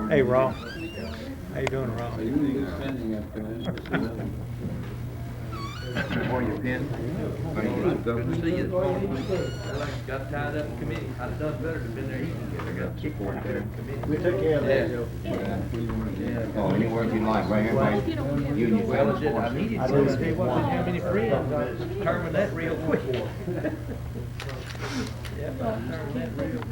Hey, Raw. How you doing, Raw? Or your pen? Good to see you this morning. I like got tied up in committee. I'd have done better to have been there eating. I got kicked for it in committee. We took care of that, Joe. Oh, any work you like, right here, right? You and your Well, fellas. I needed to. I wasn't have any friends. I determined that real quick. Yep, I determined that real.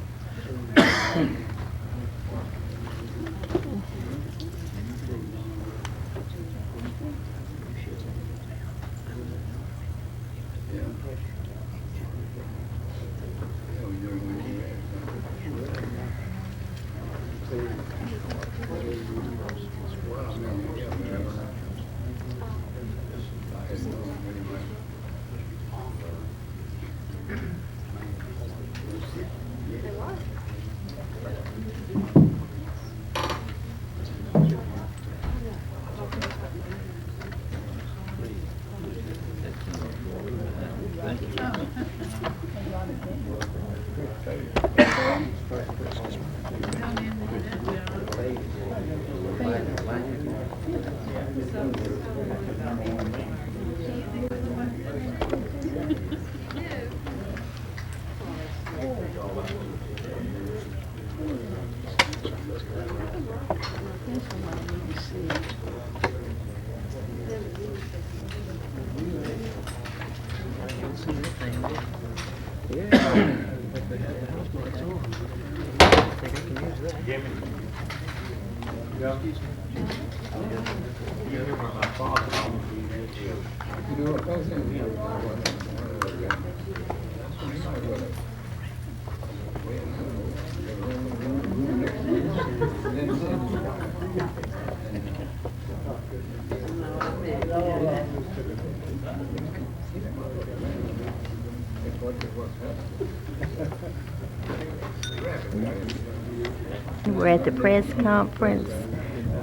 We're at the press conference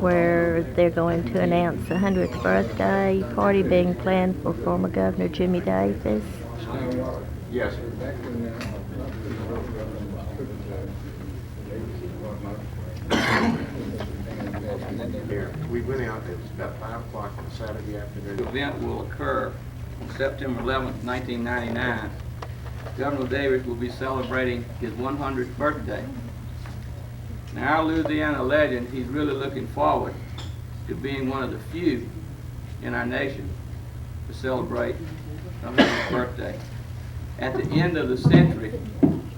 where they're going to announce the 100th birthday party being planned for former Governor Jimmy Davis. Yes. We went out, it was about 5 o'clock on Saturday afternoon. The event will occur on September 11th, 1999. Governor Davis will be celebrating his 100th birthday. Now, our Louisiana legend, he's really looking forward to being one of the few in our nation to celebrate the 100th birthday. At the end of the century,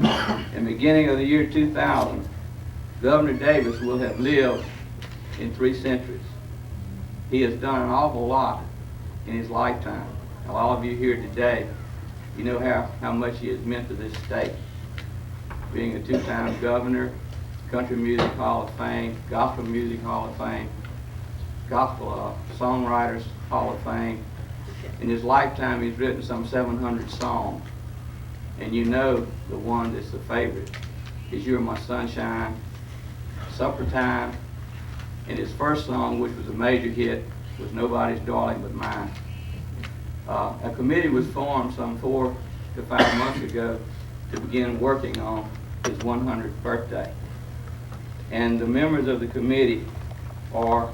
and beginning of the year 2000, Governor Davis will have lived in 3 centuries. He has done an awful lot in his lifetime. Now, all of you here today, you know how much he has meant to this state. Being a 2-time governor, Country Music Hall of Fame, Gospel Music Hall of Fame, Gospel Songwriters Hall of Fame. In his lifetime, he's written some 700 songs. And you know the one that's the favorite is You're My Sunshine, Supper Time, and his first song, which was a major hit, was Nobody's Darling But Mine. A committee was formed some 4 to 5 months ago to begin working on his 100th birthday. And the members of the committee are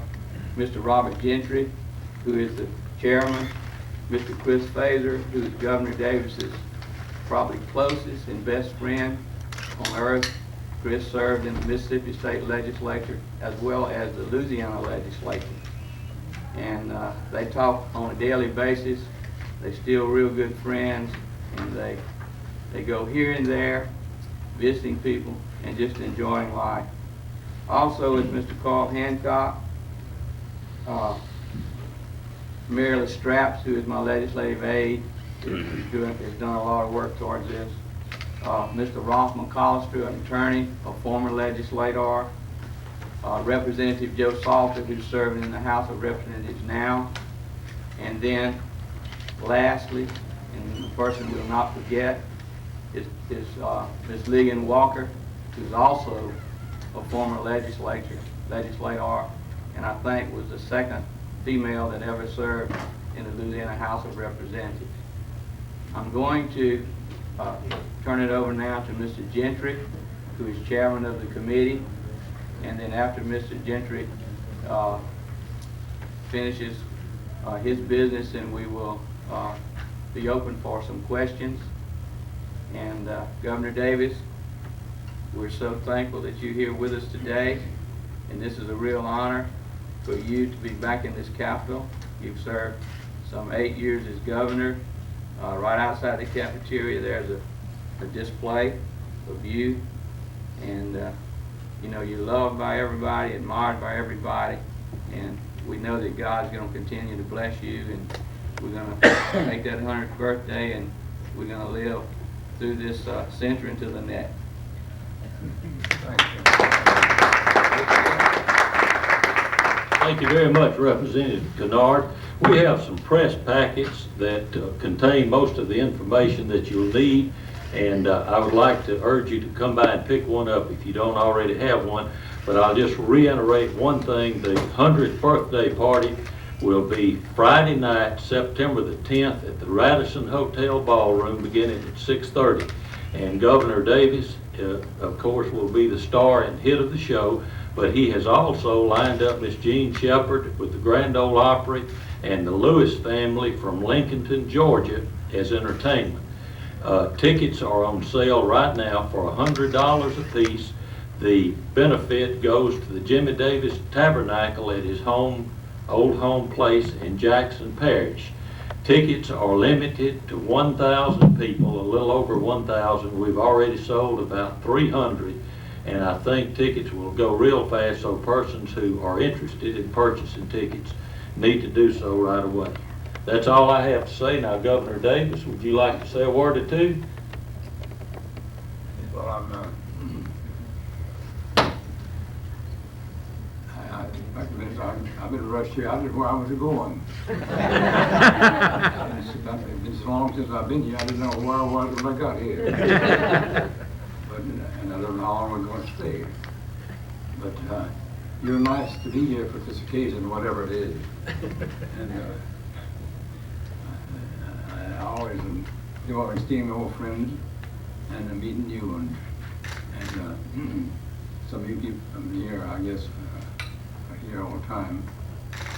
Mr. Robert Gentry, who is the chairman, Mr. Chris Fazer, who is Governor Davis's probably closest and best friend on earth. Chris served in the Mississippi State Legislature as well as the Louisiana Legislature. And they talk on a daily basis. They're still real good friends, and they go here and there, visiting people and just enjoying life. Also is Mr. Carl Hancock, Mary Straps, who is my legislative aide, has done a lot of work towards this. Mr. Ross McCollister, an attorney, a former legislator. Representative Joe Salter, who's serving in the House of Representatives now. And then, lastly, and the person we'll not forget, is Ms. Ligon Walker, who's also a former legislator, and I think was the second female that ever served in the Louisiana House of Representatives. I'm going to turn it over now to Mr. Gentry, who is chairman of the committee. And then after Mr. Gentry finishes his business, and we will be open for some questions. And Governor Davis, we're so thankful that you're here with us today, and this is a real honor for you to be back in this Capitol. You've served some 8 years as governor. Right outside the cafeteria there's a display of you, and you know, you're loved by everybody, admired by everybody, and we know that God's going to continue to bless you, and we're going to make that 100th birthday, and we're going to live through this century into the next. Thank you very much, Representative Kennard. We have some press packets that contain most of the information that you'll need, and I would like to urge you to come by and pick one up if you don't already have one. But I'll just reiterate one thing: the 100th birthday party will be Friday night, September the 10th at the Radisson Hotel Ballroom, beginning at 6:30. And Governor Davis, of course, will be the star and hit of the show, but he has also lined up Miss Jean Shepherd with the Grand Ole Opry and the Lewis family from Lincolnton, Georgia, as entertainment. Tickets are on sale right now for $100 a piece. The benefit goes to the Jimmy Davis Tabernacle at his old home place in Jackson Parish. Tickets are limited to 1,000 people, a little over 1,000. We've already sold about 300, and I think tickets will go real fast, so persons who are interested in purchasing tickets need to do so right away. That's all I have to say. Now, Governor Davis, would you like to say a word or two? Well, I've been rushed here. I didn't know where I was going. It's been so long since I've been here, I didn't know where I was when I got here. But, and I don't know how long we're going to stay. But you're nice to be here for this occasion, whatever it is. And I always enjoy esteeming old friends and meeting new ones. And some of you keep them here, I guess, here all the time.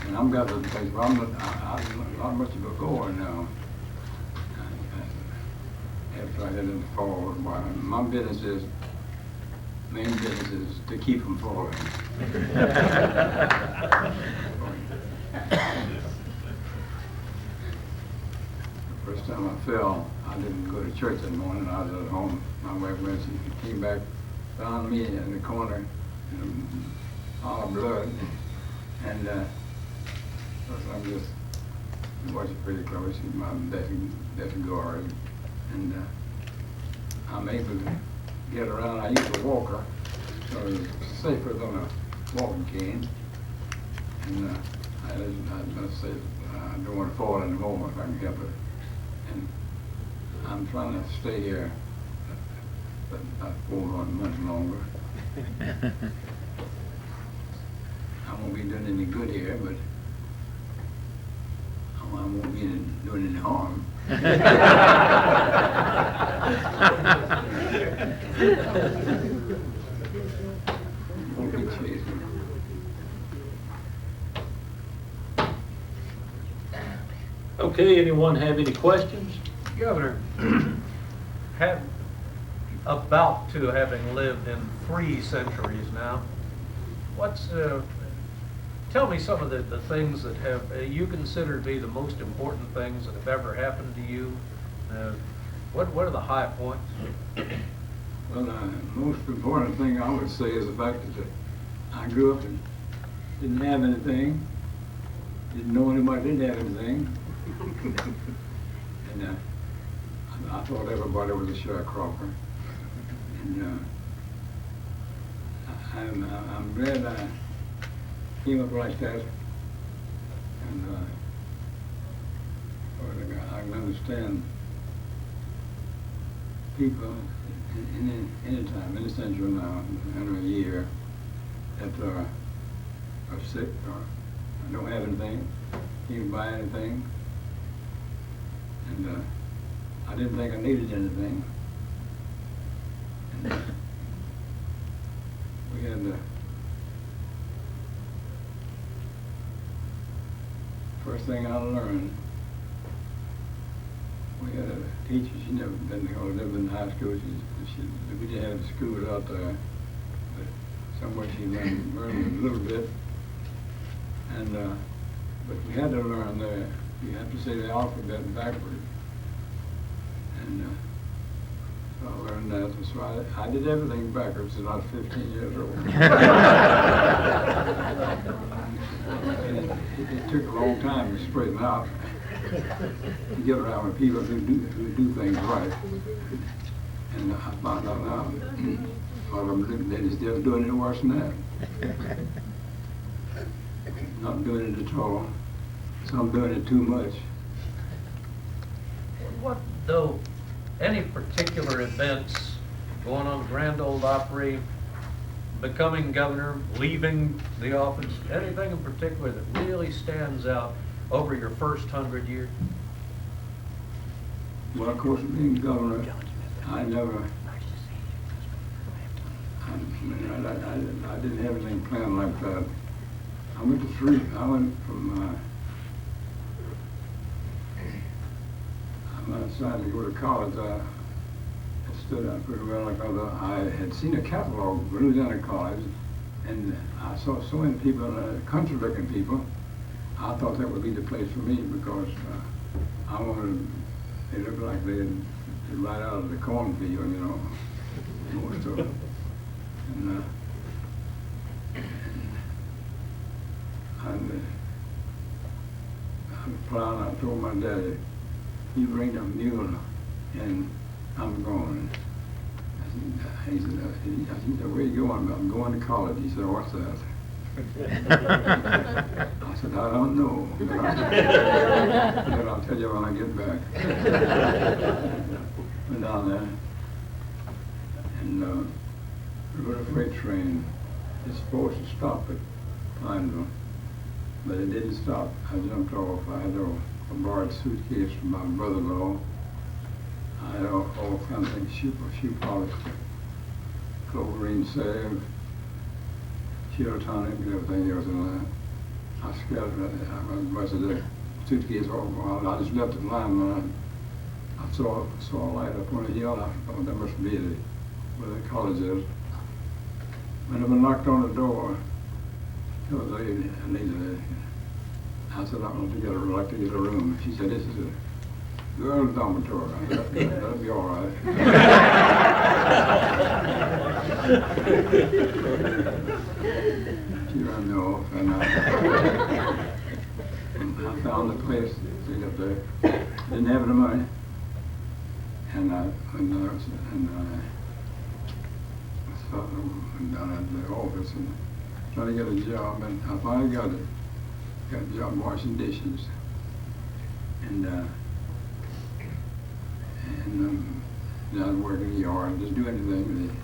And I'm got to the place where I'm not much of a goer now. After I head into fall, my business is, main business is to keep from falling. The first time I fell, I didn't go to church that morning. I was at home. My wife went, she came back, found me in the corner, all blood, and I'm just watching pretty close. She's my best guard, and I'm able to get around. I use a walker, so it's safer than a walking cane. And I say I don't want to fall anymore if I can help it. And I'm trying to stay here about 4 months longer. I won't be doing any good here, but I won't be doing any harm. Won't be chasing. Okay, anyone have any questions? Governor, about to having lived in 3 centuries now, tell me some of the things that have you consider to be the most important things that have ever happened to you. What are the high points? Well, the most important thing I would say is the fact that I grew up and didn't have anything, didn't know anybody didn't have anything, and I thought everybody was a sharecropper. And I'm glad I came up like that, and I can understand people in any time, any century now, in a year, that are sick or don't have anything, can't buy anything, and I didn't think I needed anything. And we had first thing I learned, we had a teacher, she never been to live in high school, we didn't have schools out there, but somewhere she learned a little bit. And, but we had to learn there, you have to say the alphabet backward. And so I learned that, and so I did everything backwards until I was 15 years old. And it took a long time to straighten out, to get around with people who do things right. And I found out now, all of them, they're still doing it worse than that. Not doing it at all. Some doing it too much. What, though, any particular events going on Grand Ole Opry, becoming governor, leaving the office, anything in particular that really stands out over your first 100 years? Well, of course, being governor, I never, I didn't have anything planned like that. I went from, I'm outside to go to college. I stood out pretty well because I had seen a catalog of Louisiana College, and I saw so many people, country-looking people. I thought that would be the place for me because I wanted, they looked like they'd right out of the cornfield, you know, most of them. And I was plowing, I told my daddy, you bring the mule and I'm going. He said, where you going? I'm going to college. He said, what's that? I said, I don't know, but I'll tell you when I get back. Went down there and rode a freight train. It's supposed to stop at Pineville, but it didn't stop. I jumped off. I had a borrowed suitcase from my brother-in-law. I had all kinds of things, shoe polish, chlorine salve, Cheeto tonic, and everything else in there. I scattered it. I busted the suitcase all gone. I just left it lying there. I saw a light up on the hill. I thought that must be where the college is. When I knocked on the door, there was a lady. I said, I want to like to get a room. She said, this is a girls' dormitory. I said, that'll be all right. She ran me off, and I found the place to get there. Didn't have any money, and I went down at the office and tried to get a job, and I finally got it. Got a job washing dishes, and then I'd work in the yard, just do anything that I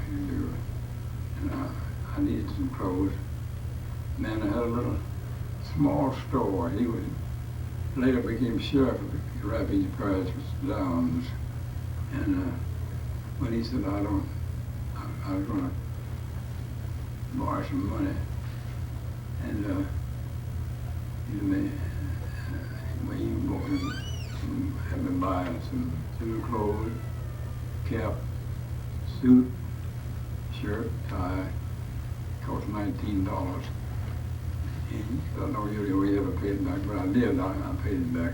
could do. And I needed some clothes. And then I had a little small store. He later became sheriff of the Rapides Parish, Downs. And when he said, I was going to borrow some money, and when you have been buying some new clothes, cap, suit, shirt, tie, cost $19. And I know you ever paid it back, but I did. I paid it back.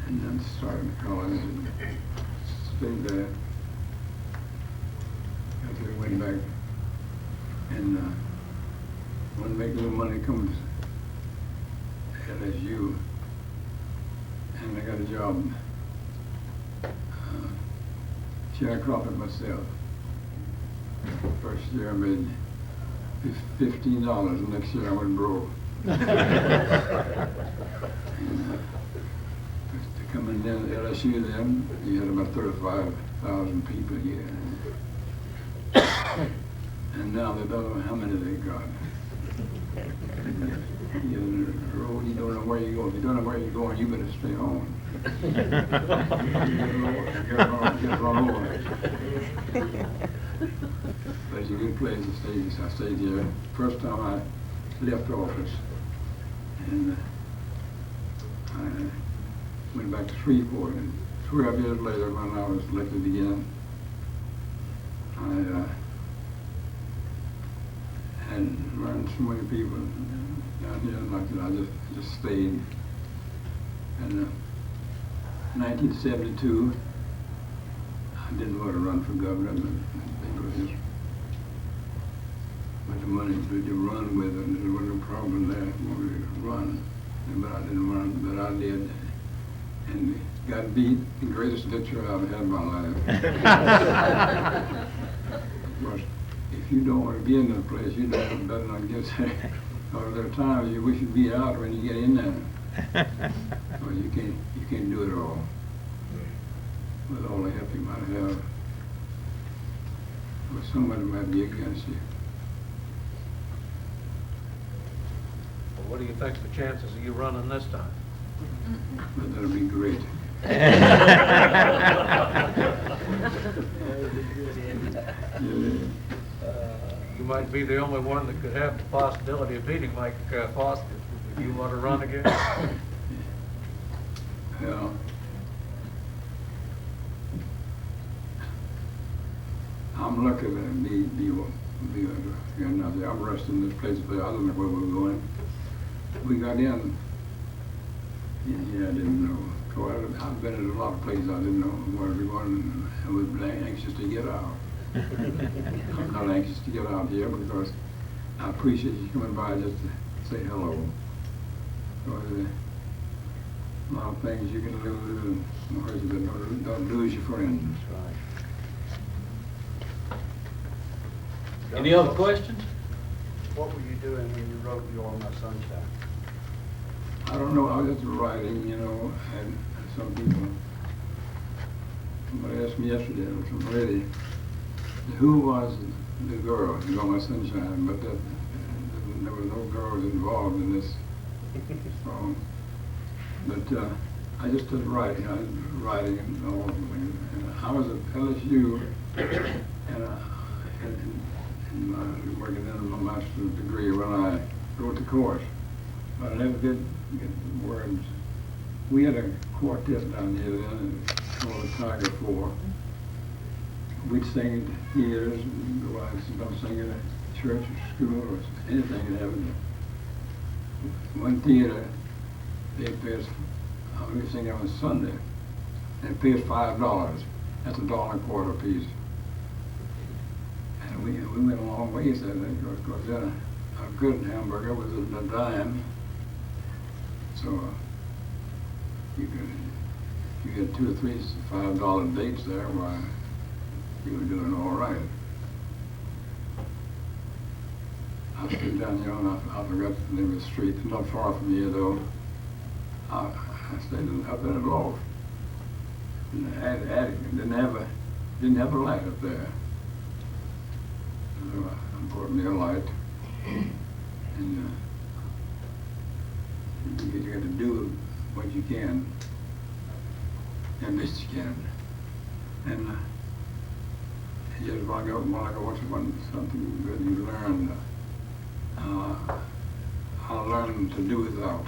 And then started in college and stayed there. After I went back and wanted to make a little money comes LSU, and I got a job sharecropping myself. First year I made $15. The next year I went broke. And, to come in then LSU then, you had about 35,000 people here. And now they don't know how many they got. You're on the road, you don't know where you're going. If you don't know where you're going, you better stay home. Get run over. But it's a good place to stay. So I stayed there. First time I left office, and I went back to Shreveport. And 12 years later, when I was elected again, I had learned so many people down here, like that. I just stayed. And 1972, I didn't want to run for governor, but the money to run with, and there was no problem there. I wanted to run, but I didn't run, but I did, and got beat. The greatest victory I've had in my life. Of course, if you don't want to be in that place, you don't better not get there. Or there are times you wish you'd be out when you get in there. Well, you can't do it all with all the help you might have. Or somebody might be against you. Well, what do you think's the chances of you running this time? But that'll be great. You might be the only one that could have the possibility of beating Mike Foster. If you want to run again? Yeah. I'm lucky to be I'm resting this place, but I don't know where we're going. We got in. Yeah, I didn't know. So I've been in a lot of places I didn't know where we were going, and was anxious to get out. I'm not anxious to get out here because I appreciate you coming by just to say hello. Because a lot of things you can lose, and don't lose your friends. Any other questions? What were you doing when you wrote "You're My Sunshine"? I don't know, I was just writing, and some people, somebody asked me yesterday, or some lady, who was the girl in "You're My Sunshine," but there were no girls involved in this song. But I just started writing, and all, and I was at LSU, and working in my master's degree when I wrote the chorus, but I never did get the words. We had a quartet down here then called the Tiger Four. We'd sing at theaters, and go out and sing at a church or school or anything that happened. One theater, they pay us, we were singing on Sunday, and it pays $5. That's $1.25 a piece. And we went a long ways at it, because then a good hamburger was a dime. So you get 2 or 3 $5 dates there, why you were doing all right. I stood down here, and I forgot the name of the street. It's not far from here, though. I stayed up in a loft. In the attic. Didn't have a light up there. So I bought me a light. And you got to do what you can, and best you can. And just want to go watch something good you learn. I learned to do without.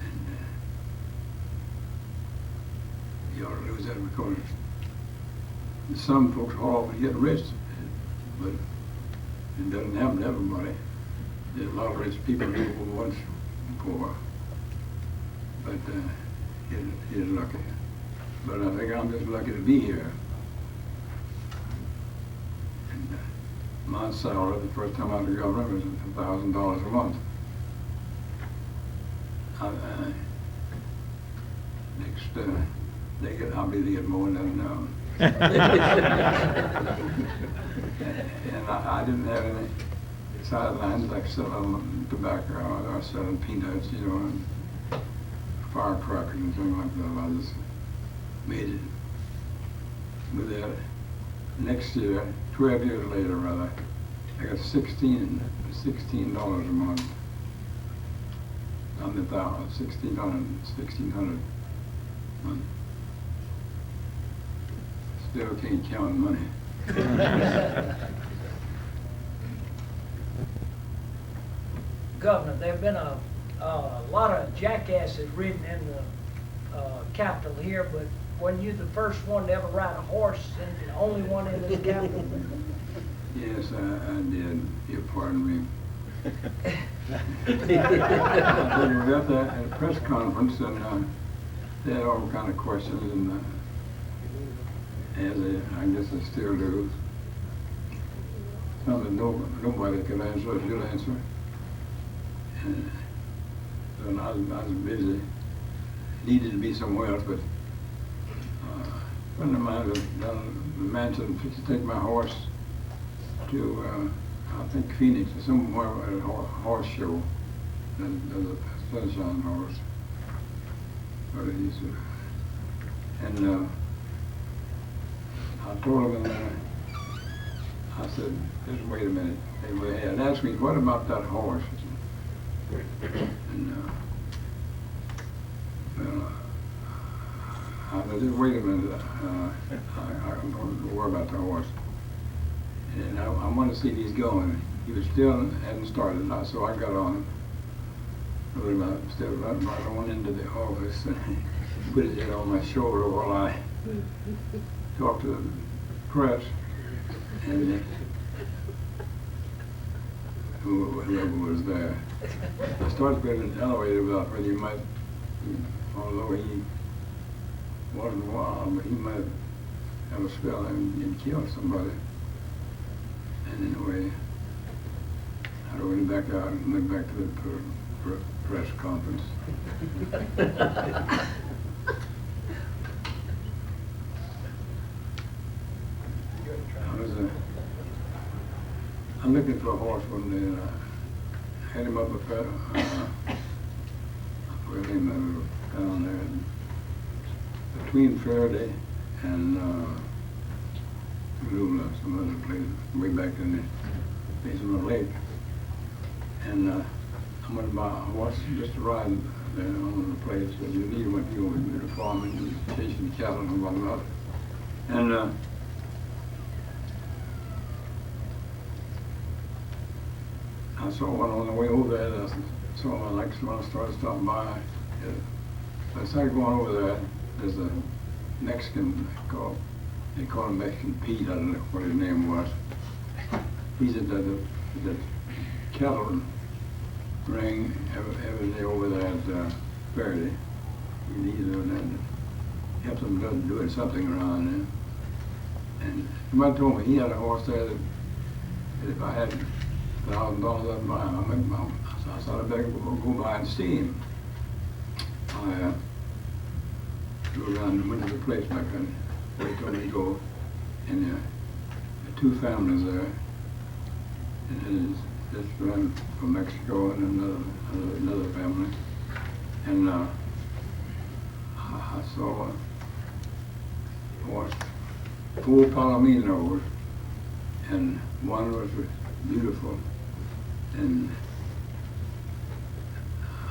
And you ought to lose that because some folks haul off and get rich, but it doesn't happen to everybody. There's a lot of rich people who were once poor, but he's lucky. But I think I'm just lucky to be here. And my salary the first time I was governor was $1,000 a month. Next decade I'll be getting more than that now. And I didn't have any sidelines like selling tobacco or selling peanuts, and firecrackers and things like that. I just made it. With that, next year, 12 years later rather, I got $16 a month. On the $1,600 a month. Still can't count money. Governor, there've been a lot of jackasses ridden in the Capitol here, but weren't you the first one to ever ride a horse and the only one in this Capitol? Yes, I did. You pardon me. We got that at a press conference, and they had all kind of questions, and as I guess they still do. Some that nobody could answer, you'll answer. And so I was busy. Needed to be somewhere else, but a friend of mine was down in the mansion to take my horse to, I think Phoenix or somewhere at a horse show. There's a sunshine horse. But he's, and I told him, I said, just wait a minute. They had asked me, what about that horse? And well, I said, just wait a minute. I'm going to worry about the horse. And I want to see if he's going. He was still hadn't started, so I got on. Really, I stepped right on into the office and put his head on my shoulder while I talked to the press and whoever was there. I started putting an elevator about whether you might, although he wasn't wild, but he might have a spell and kill somebody. And anyway, I went back out and went back to the press conference. I'm looking for a horse one day, and I had him up a down there between Faraday and Lula, some other place, way back in the basin of the lake. And I'm going to buy a horse just to ride there on the place that you need when you go to the farm and you're chasing cattle and whatnot. And I saw one on the way over there. I saw one like someone started stopping by. I started going over there. There's a Mexican they call him Mexican Pete. I don't know what his name was. He's at the cattle ring every day over there at Faraday. He's helps them doing something around there. And somebody told me he had a horse there that if I had $1,000 I'd buy him. I thought I'd better go by and see him. I drove around and went to the place back then where he told me to go. And there are two families there. And this man from Mexico and another family. And I saw a horse, 4 Palominos, and one was beautiful. And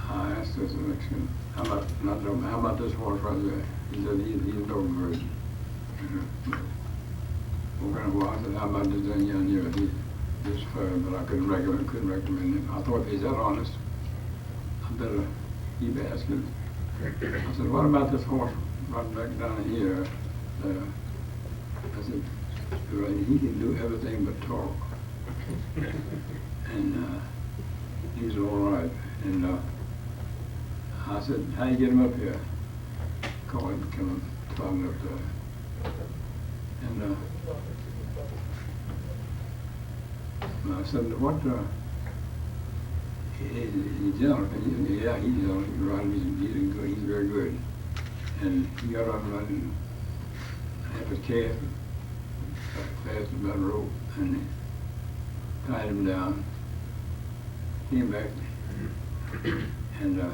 I asked this Mexican, how about this horse right there? He said, he's no good. What kind of horse? I said, how about this thing down here? He's fair, but I couldn't recommend him. I thought if he's that honest, I better keep asking. I said, what about this horse right back down here? I said, he can do everything but talk. And he's all right. And I said, how you get him up here? Call him, come on up there. And I said, what, he's young. Yeah, he's young. He's very good. And he got on running half his calf, fast about a rope, and he tied him down, came back, and the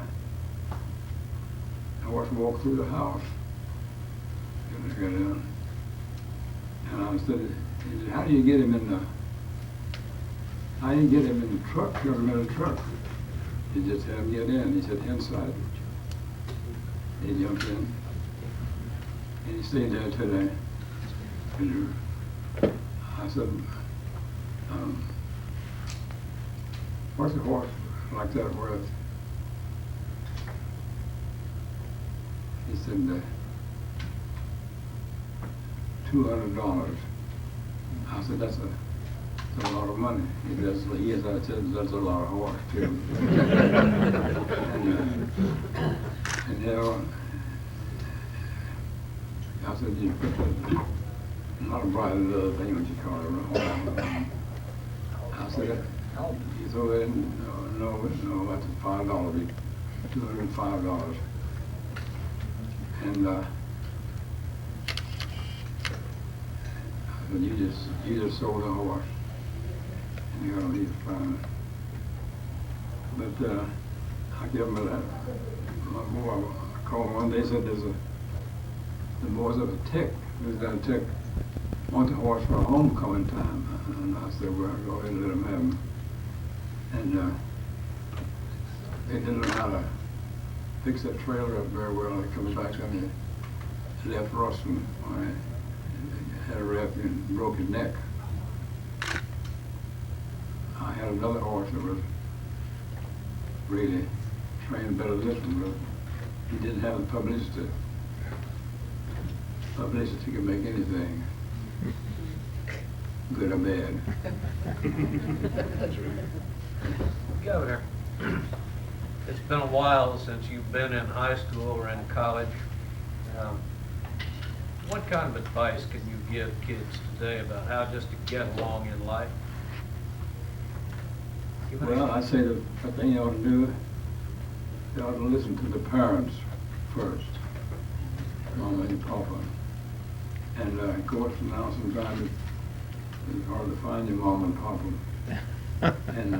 horse walked through the house. And I got down. And I said, he said, how do you get him in the truck? You ever met a truck? He just had him get in. He said, inside. He jumped in. And he stayed there today. And I said, what's a horse like that worth? He said, $200. I said, that's a lot of money. He says, yes, I said, that's a lot of horse too. and you know, I said, you put not a bride of the other thing, what you call it. I said, he threw in, no, that's $5, $205. And I said, you just sold a horse. And you know, he's fine. But I give him that. My boy called one day, said the boys of a tick. There's got a tick. Want the horse for a homecoming time. And I said, well, I'll go ahead and let him have him. And they didn't know how to fix that trailer up very well. They come back and they left Ruston. Had a wreck and broke his neck. I had another horse that was really trained better than this one, but he didn't have the publicity. Publicity could make anything, good or bad. Governor, it's been a while since you've been in high school or in college. What kind of advice can you give kids today about how just to get along in life? Well, I say the thing you ought to do, you ought to listen to the parents first, Mama and Papa. And of course, now sometimes it's hard to find your Mama and Papa. and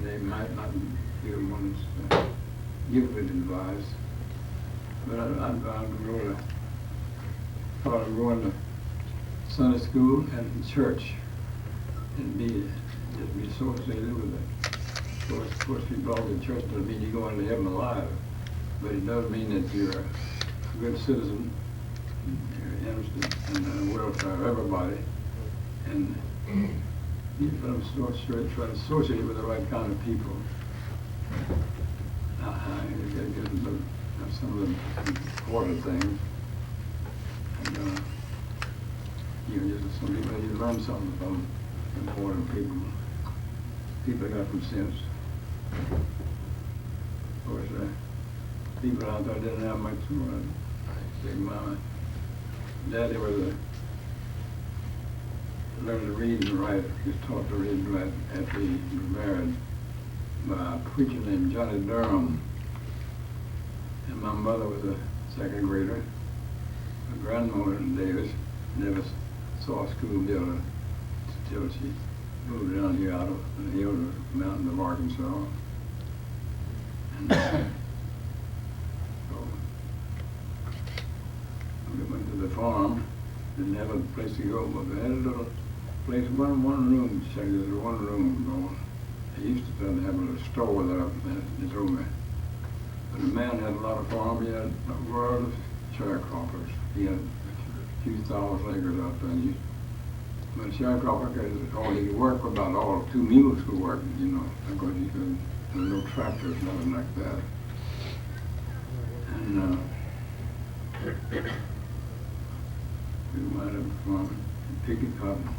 they might not be the ones to give good advice. But I'd really thought of going to Sunday school and church and just be associated with it. Of course, if you belong to church doesn't mean you're going to heaven alive, but it does mean that you're a good citizen, you're interested in the welfare of everybody, and you try to associate with the right kind of people. That's some of the important things. And some people, you learn something from important people. People got some sense. Of course, people out there didn't have much more. Big Mama, Daddy was learned to read and write. He was taught to read and write after he was married by a preacher named Johnny Durham. And my mother was a second grader. My grandmother Davis never saw a school building until she moved down here out of the hill to the mountain of Arkansas. And so we went to the farm, didn't have a place to go, but they had a little place, one room, there was one room going. They used to have a little store there, they told me. But the man had a lot of farm, he had a world of sharecroppers. He had a few thousand acres out there. But a sharecropper, all he could work with, about all 2 mules could work, you know, because there were no tractors, nothing like that. And we might have farming, picking cotton.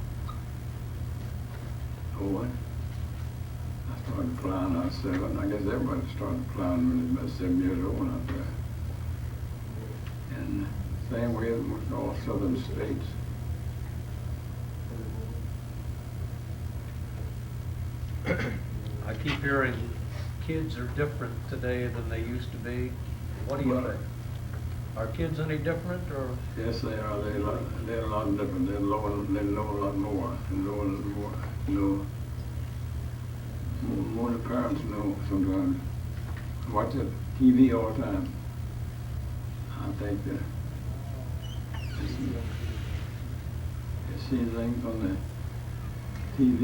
Oh, I started plowing at 7. I guess everybody started plowing when they was about 7 years old out there. And same way with all southern states. I keep hearing kids are different today than they used to be. What do you think? Are kids any different, or? Yes, they are. They're a lot different. They know a lot more. They know a lot more. More than parents know sometimes. Watch the TV all the time. I think that they see things on the TV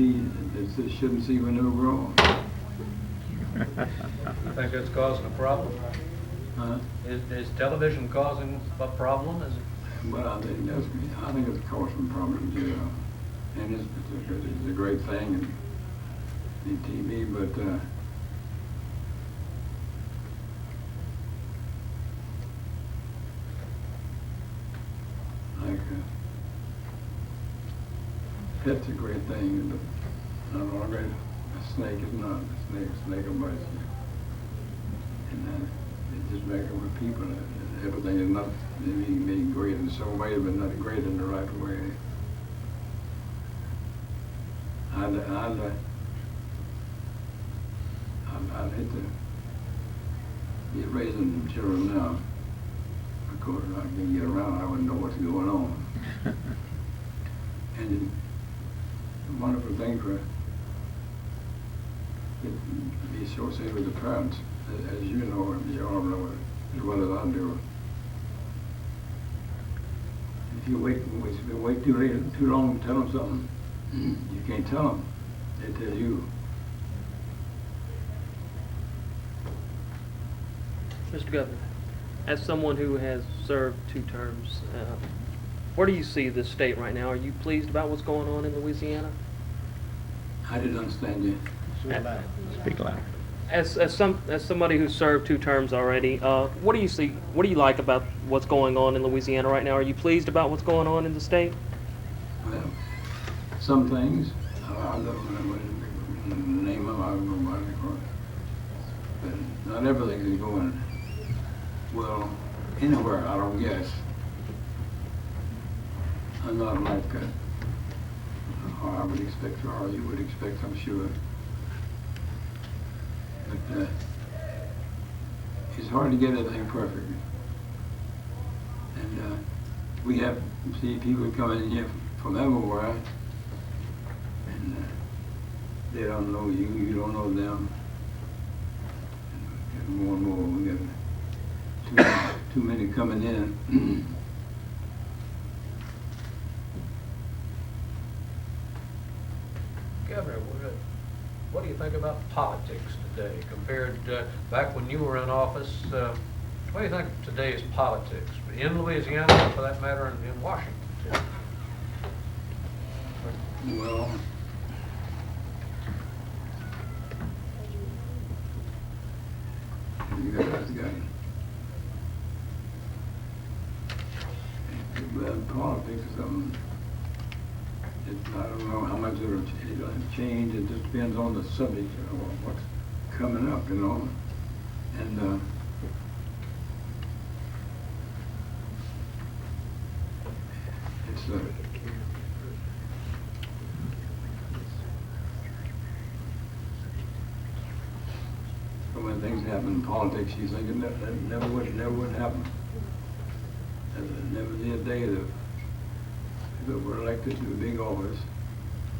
that they shouldn't see when they were grown. You think it's causing a problem? Huh? Is television causing a problem? Is it? Well, I think it's causing problems, yeah. and it's a great thing in TV, but like pet's a great thing, but not always. A snake is not. A snake will bite you. And it just makes it with people. Everything is not being great in some way, but not great in the right way. I'd hate to be raising children now. Of course, I can get around, I wouldn't know what's going on. And the wonderful thing for it to be associated with the parents, as you know, and you all know it, as well as I do. If you wait too long to tell them something, you can't tell them. They tell you. Mr. Governor, as someone who has served 2 terms, where do you see this state right now? Are you pleased about what's going on in Louisiana? I didn't understand you. Speak loud. As somebody who served 2 terms already, what do you see? What do you like about what's going on in Louisiana right now? Are you pleased about what's going on in the state? Well, some things, I don't know the name of it, I don't know about it, but not everything is going well anywhere, I don't guess. I'm not like I would expect, or you would expect, I'm sure. But it's hard to get everything perfect. And we have see people coming in here from everywhere, and they don't know you, you don't know them. And more and more, we got too many coming in. Governor, what do you think about politics today compared to back when you were in office? What do you think of today's politics in Louisiana, for that matter, and in Washington too? Well, you guys got politics or something. I don't know how much it'll change. It just depends on the subject, what's coming up, you know. And it's so when things happen in politics, you think it never would happen. And there never be a day that people were elected to a big office.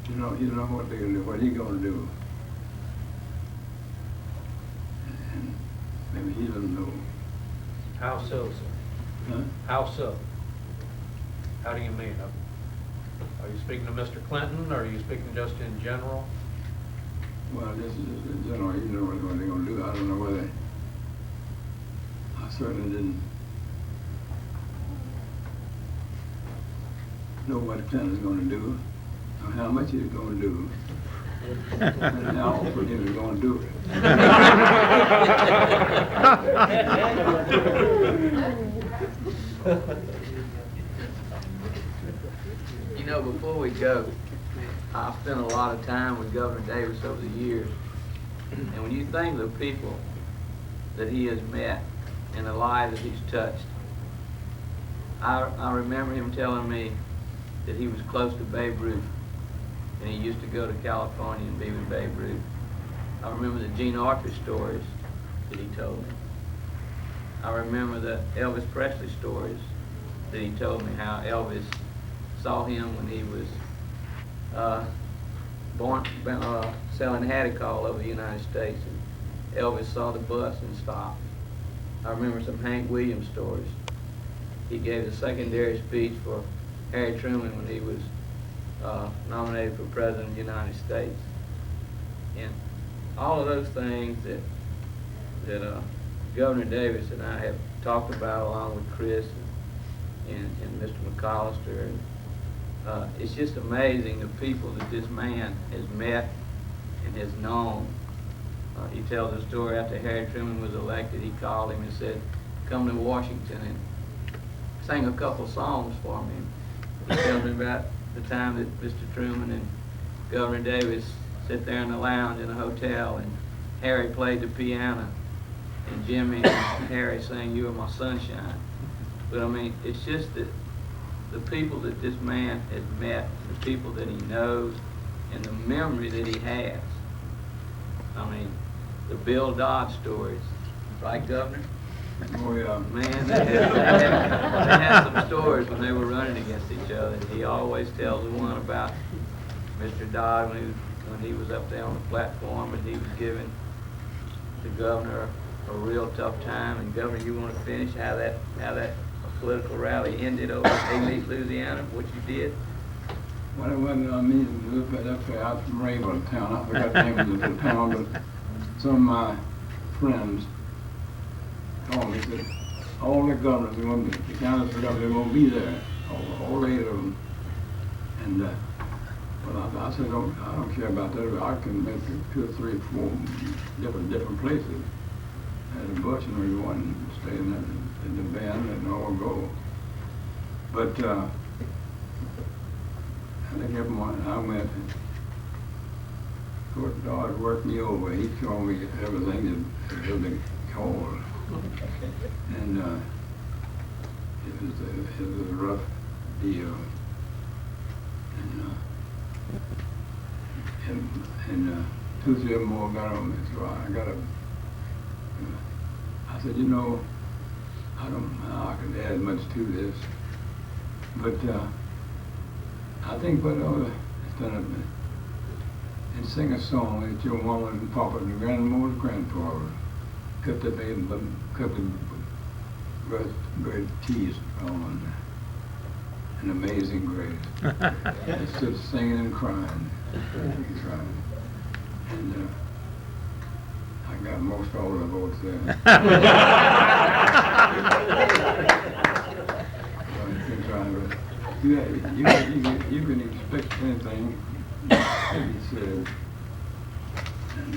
You don't know what they're going to do. What are you going to do? And maybe he doesn't know. How so, sir? Huh? How so? How do you mean? Are you speaking to Mr. Clinton, or are you speaking just in general? Well, this is just in general. You know what they're going to do. I don't know whether. I certainly didn't know what Clinton's going to do, or how much he's going to do, and how often he's going to do it. You know, before we go, I've spent a lot of time with Governor Davis over the years, and when you think of the people that he has met and the lives that he's touched, I remember him telling me that he was close to Babe Ruth, and he used to go to California and be with Babe Ruth. I remember the Gene Autry stories that he told me. I remember the Elvis Presley stories that he told me, how Elvis saw him when he was selling haddock all over the United States, and Elvis saw the bus and stopped. I remember some Hank Williams stories. He gave the secondary speech for Harry Truman when he was nominated for President of the United States. And all of those things that Governor Davis and I have talked about, along with Chris and Mr. McAllister, and It's just amazing the people that this man has met and has known. He tells a story after Harry Truman was elected. He called him and said, "Come to Washington," and sang a couple songs for me. He tells me about the time that Mr. Truman and Governor Davis sit there in the lounge in a hotel, and Harry played the piano, and Jimmy and Harry sang "You Are My Sunshine." But I mean, it's just that the people that this man has met, the people that he knows, and the memory that he has. I mean, the Bill Dodd stories, right, Governor? Oh, yeah. Man, they had some stories when they were running against each other. And he always tells the one about Mr. Dodd when he was up there on the platform and he was giving the governor a real tough time. And Governor, you want to finish how that political rally ended over in Amite, Louisiana, what you did? Well, it wasn't a meeting, that's out from Rayville town. I forgot the name of the town, but some of my friends told me that all the governors, the counties of governors, won't be there, all 8 of them. And well, I said, I don't care about that. I can make 2 or 3 or 4 different places. At a Bush and we go and stay in the band and all go. But I think everyone I went, of course, Dodd worked me over. He told me everything that had been called. And it was a rough deal. And 2 or 3 of them more got on me, so I got I said, you know, I don't know I can add much to this, but I think what it's done and sing a song that your mama and papa and grandmother, grandfather cut the great teeth on An Amazing Grace. They stood singing and crying, and I got most all the votes there. You can expect anything that he said, and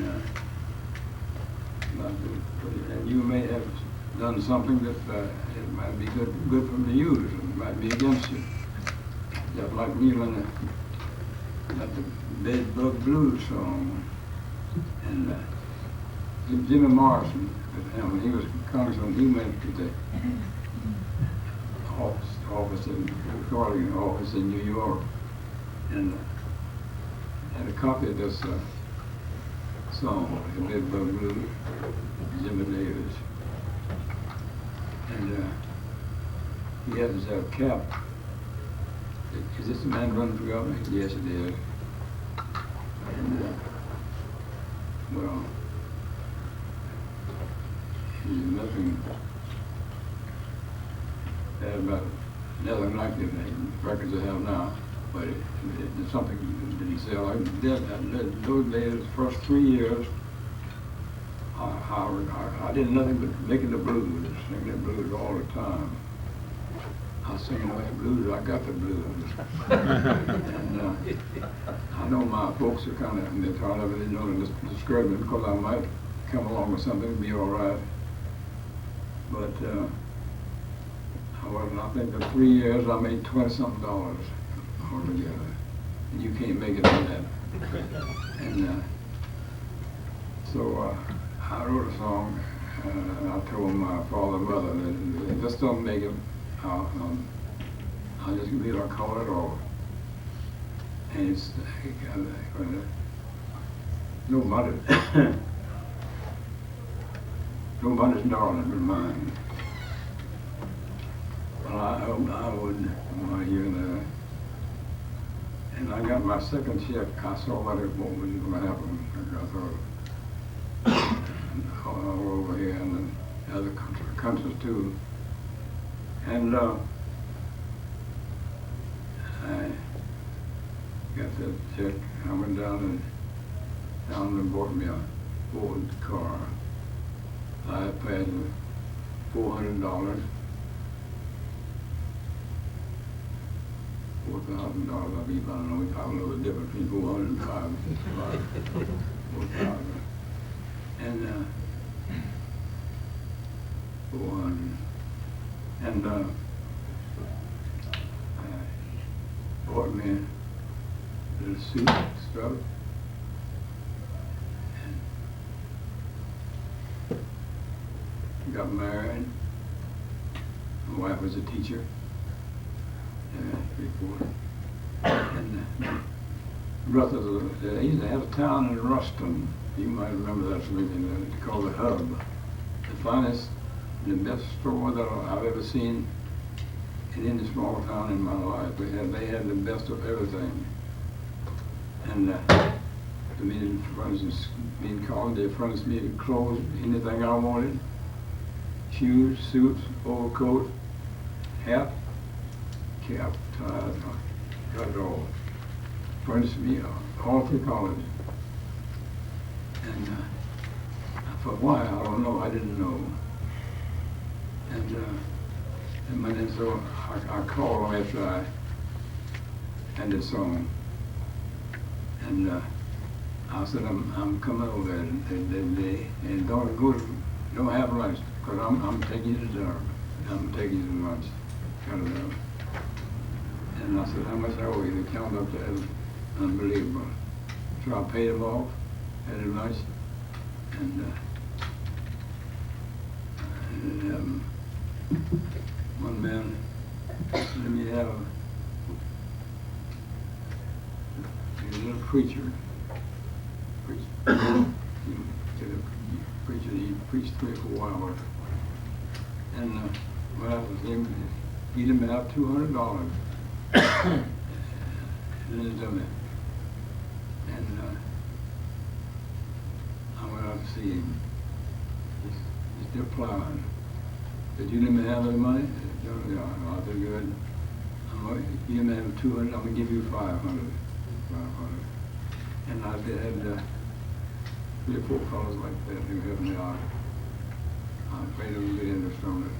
you may have done something that it might be good for the use, it might be against you. Just like me when the Bed Bug Blues song, and Jimmy Morrison, when he was congressman, he went to the office in recording office in New York, and had a copy of this song, the Bed Bug Blues, Jimmy Davis, and he had his cap. Is this the man running for governor? Yes, it is. And well, there's nothing bad about it. Nothing like the records I have now, but it's something that he said. Those days, first 3 years, I did nothing but making the blues, singing the blues all the time. I was singing away the blues, I got the blues. And I know my folks are kind of, they're tired of it, they know to discourage me because I might come along with something and be all right. But I think in 3 years I made $20-something altogether. And you can't make it on that. And so I wrote a song, and I told my father and mother that if this don't make it, I'll just leave our call it off. And it's nobody's darling but mine. Well, I would hear that. And I got my second check. I saw what was going to happen. I thought all over here and the other countries too. And I got that check. I went down and bought me a Ford car. I paid $400. $4,000, I believe, I don't know the difference between 400 and 4,000. And, 400. And, I bought me a little suit, stuff. And got married. My wife was a teacher. Before. And Rutherford, they used to have a town in Ruston. You might remember that something called the Hub. The finest, the best store that I've ever seen in any small town in my life. They had the best of everything. And to me, for instance, being called, they furnished me clothes, anything I wanted. Shoes, suits, overcoat, hat, cap, tie, got it all. Furnished me all through college. And for why, I don't know, I didn't know. And so I called them after I had this song. And I said, I'm coming over there, and don't have lunch, because I'm taking you to dinner. I'm taking you to lunch. Kind of, and I said, how much I owe you? They counted up to unbelievable. So I paid them off, had a lunch, and one man let me have a little preacher. He preached 3 or 4 hours. And when I was him, he didn't have $200. And I went out to see him. He's still plowing. Said, you didn't have any money? Yeah, I said, good. You didn't have 200, I'm going to give you 500. And I did have 3 or 4 fellows like that who helped me out. I paid them good interest on it.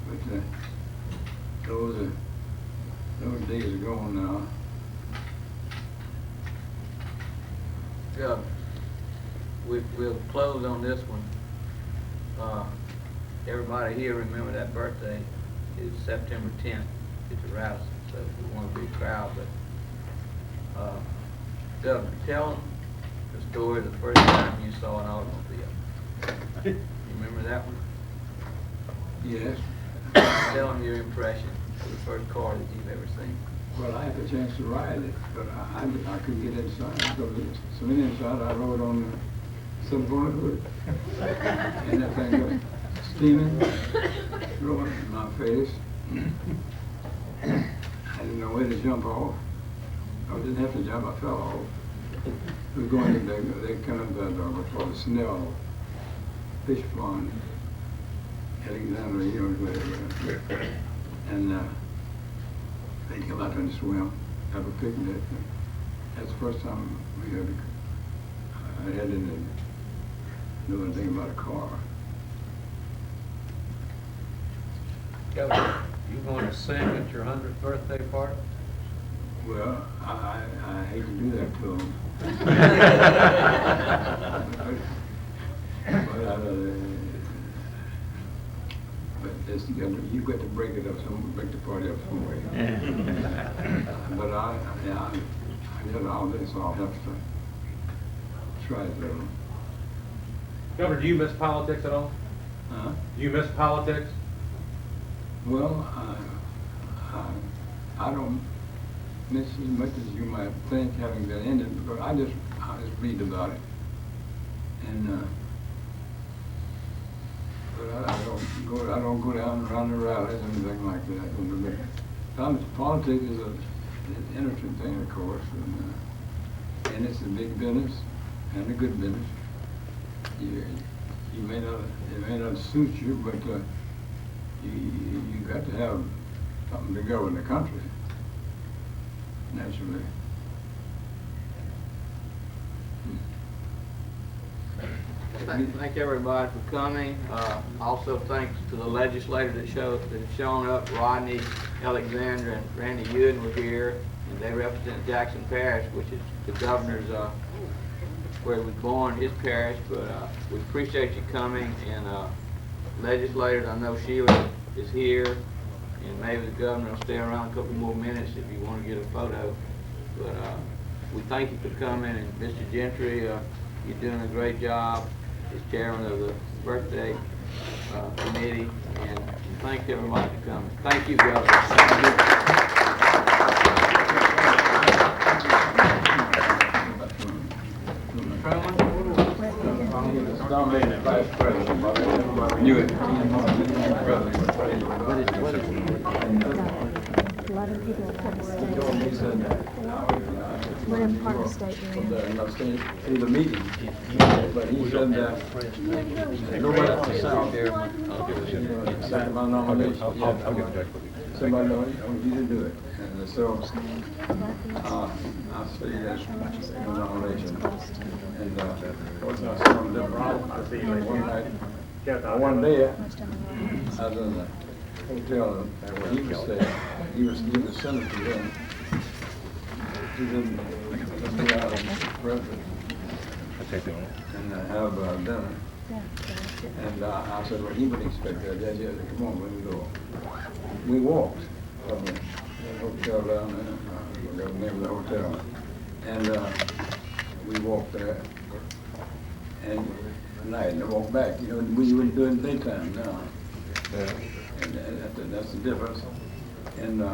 But those days are gone now. Yeah, we'll close on this one. Everybody here remember that birthday is September 10th. It's a Radisson, so we want to be a crowd. But Governor, tell them the story of the first time you saw an automobile. You remember that one? Yes. Tell them your impression of the first car that you've ever seen. Well, I had the chance to ride it, but I couldn't get inside. So inside, I rode on the silver hood. And that thing was steaming, blowing in my face. I didn't know where to jump off. I didn't have to jump, I fell off. We were going to they kind of what's called a Snell fish pond, Alexandria, whatever. And they come out and swim, have a picnic. That's the first time I had to know anything about a car. Governor, you going to sing at your 100th birthday party? Well, I hate to do that to them. But you've got to break it up, break the party up some way. But I did all this, I'll have to try it though. Governor, do you miss politics at all? Huh? Do you miss politics? Well, I don't miss as much as you might think, having been in it, because I just read about it. And but I don't go down around the rallies or anything like that. But politics is an interesting thing, of course, and it's a big business and a good business. It may not suit you, but you got to have something to govern the country, naturally. Thank everybody for coming. Also thanks to the legislators that have shown up. Rodney Alexander and Randy Uden were here, and they represent Jackson Parish, which is the governor's, where he was born, his parish. But we appreciate you coming, and legislators, I know Sheila is here, and maybe the governor will stay around a couple more minutes if you want to get a photo. But we thank you for coming, and Mr. Gentry, you're doing a great job as chairman of the birthday committee, and thank everybody for coming. Thank you, Governor. Nominated Vice President. Knew it. A lot of people are part of state. Whatever part of state you're in. Through the meeting, but he said that nobody at the South second my nomination. Somebody I want you to do it. And so I say that second nomination. And of course I saw him one night, one day, I was in the hotel where he was staying. He was senator then. He didn't be out of president and have dinner. And I said, well, he would expect that. Yeah, come on, let me go. We walked from the hotel down there. I forgot the name of the hotel. And we walked there. And at night, and I walked back. You know, we wouldn't do it in daytime now. And that's the difference. And I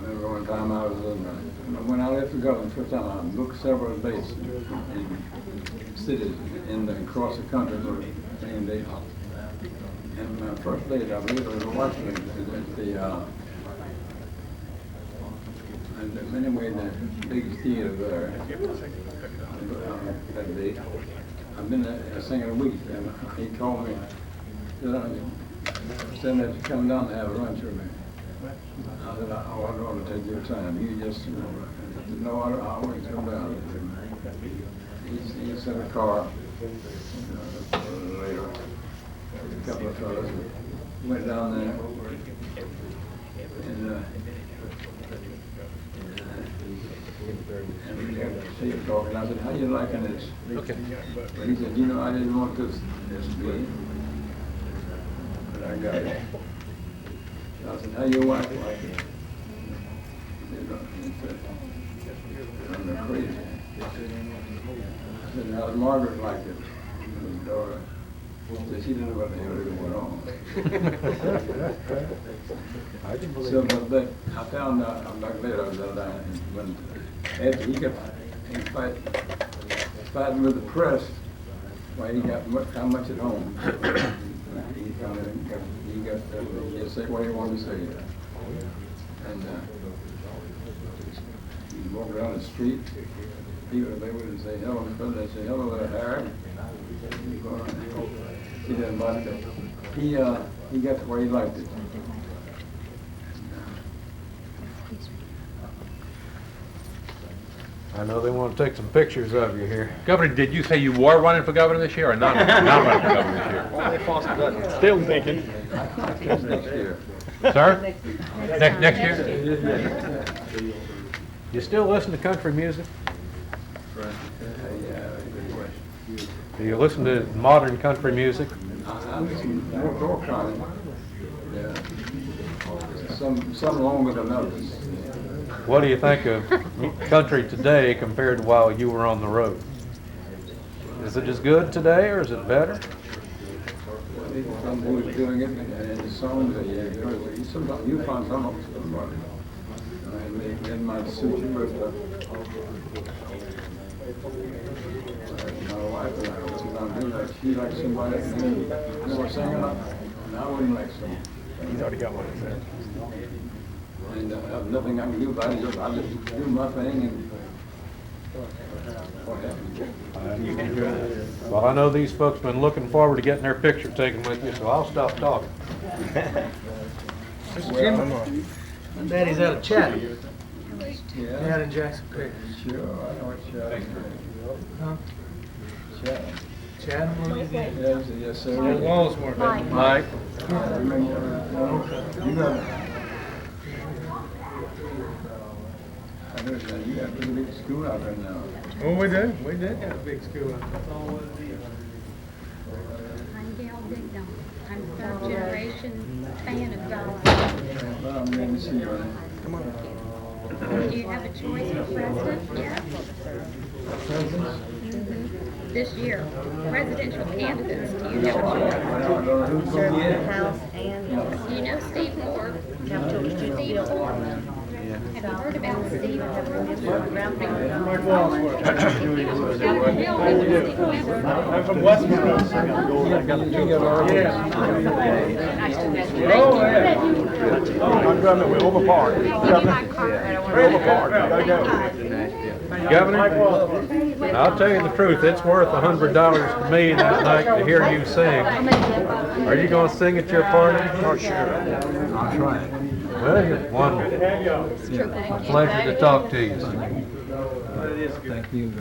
remember one time I was when I left the government, first time I looked several days in cities across the country for the same day. And my first day, I believe, I was watching at the anyway, the big theater there. That day, I've been there singing a week, and he called me. Said that you come down to have lunch with me. I said, oh, I don't want to take your time. You just, no, I won't come down. He sent a car later. A couple of fellas went down there. And we got to see him talking. I said, how you liking this? Okay. But he said, you know, I didn't want this to be. I got it. I said, how your wife like it? He said, I'm crazy. I said, how's Margaret like it? His daughter. She didn't know what the hell went on. So, but I found out, like later, when after he got fighting with the press, why he got how much at home. He just say what he wanted to say. And he walked around the street, people, they wouldn't say hello, they'd say hello there, Harry. He didn't like it. He got to where he liked it. I know they want to take some pictures of you here. Governor, did you say you were running for governor this year or not running for governor this year? Still thinking. Next year. Sir? Next year? You still listen to country music? Do you listen to modern country music? I listen more to all kinds. Yeah. Some longer than others. What do you think of country today compared to while you were on the road? Is it as good today or is it better? Some who's doing it and the songs that sometimes you find some of somebody. It might suit you, but my wife and I, sometimes do that. She likes somebody and we're singing up, and I wouldn't like some. He's already got one. And I have nothing I can do about it. I just do my thing and what happens. Well, I know these folks been looking forward to getting their picture taken with you, so I'll stop talking. Mr. Jim, my daddy's out of chat. Yeah. Down in Jackson Parish. Sure, I know what you're Huh? Chatham, Louisiana? Yes, sir. Mike. You got it. I heard that you got a pretty big school out there now. Oh, we did have a big school. That's all what it is. I'm Gail Digdon. I'm a third generation fan of Dollar. Well, I'm glad to see you. Come on. Do you have a choice for president? Yeah. Presidents? This year, presidential candidates, do you have a choice? House and. Do you know Steve Moore? Steve Moore? Have you heard about Steve Moore? I'm from Westboro. I'm drumming with Over Park. Governor, I'll tell you the truth, it's worth $100 to me that night to hear you sing. Are you gonna sing at your party? Oh, sure. I'll try it. Well, you're wonderful. It's a pleasure to talk to you. Thank you.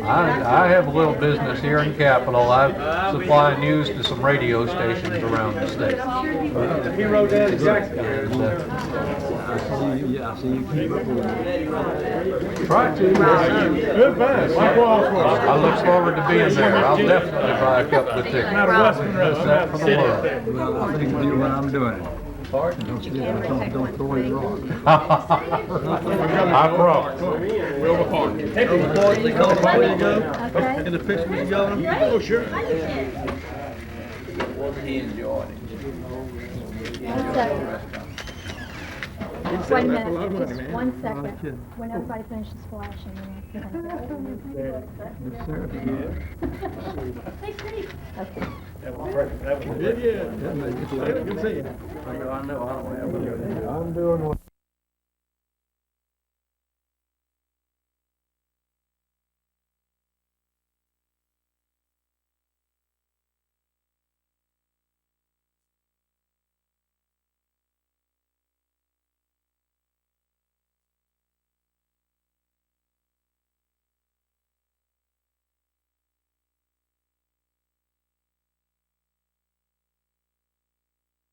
I have a little business here in Capitol. I supply news to some radio stations around the state. He wrote down exactly. Yeah, I see you keep up with it. Try to. Good pass. I look forward to being there. I'll definitely buy a couple of tickets. Miss that for the world. Well, I think you do what I'm doing. Don't throw it wrong. I promise. Take the boys, they call party to go. In the picture with the governor? Oh, sure. He enjoyed it. Wait a minute, just 1 second. When everybody finishes flashing, then we're gonna Good, yeah. Good to see you. I know. I'm doing well.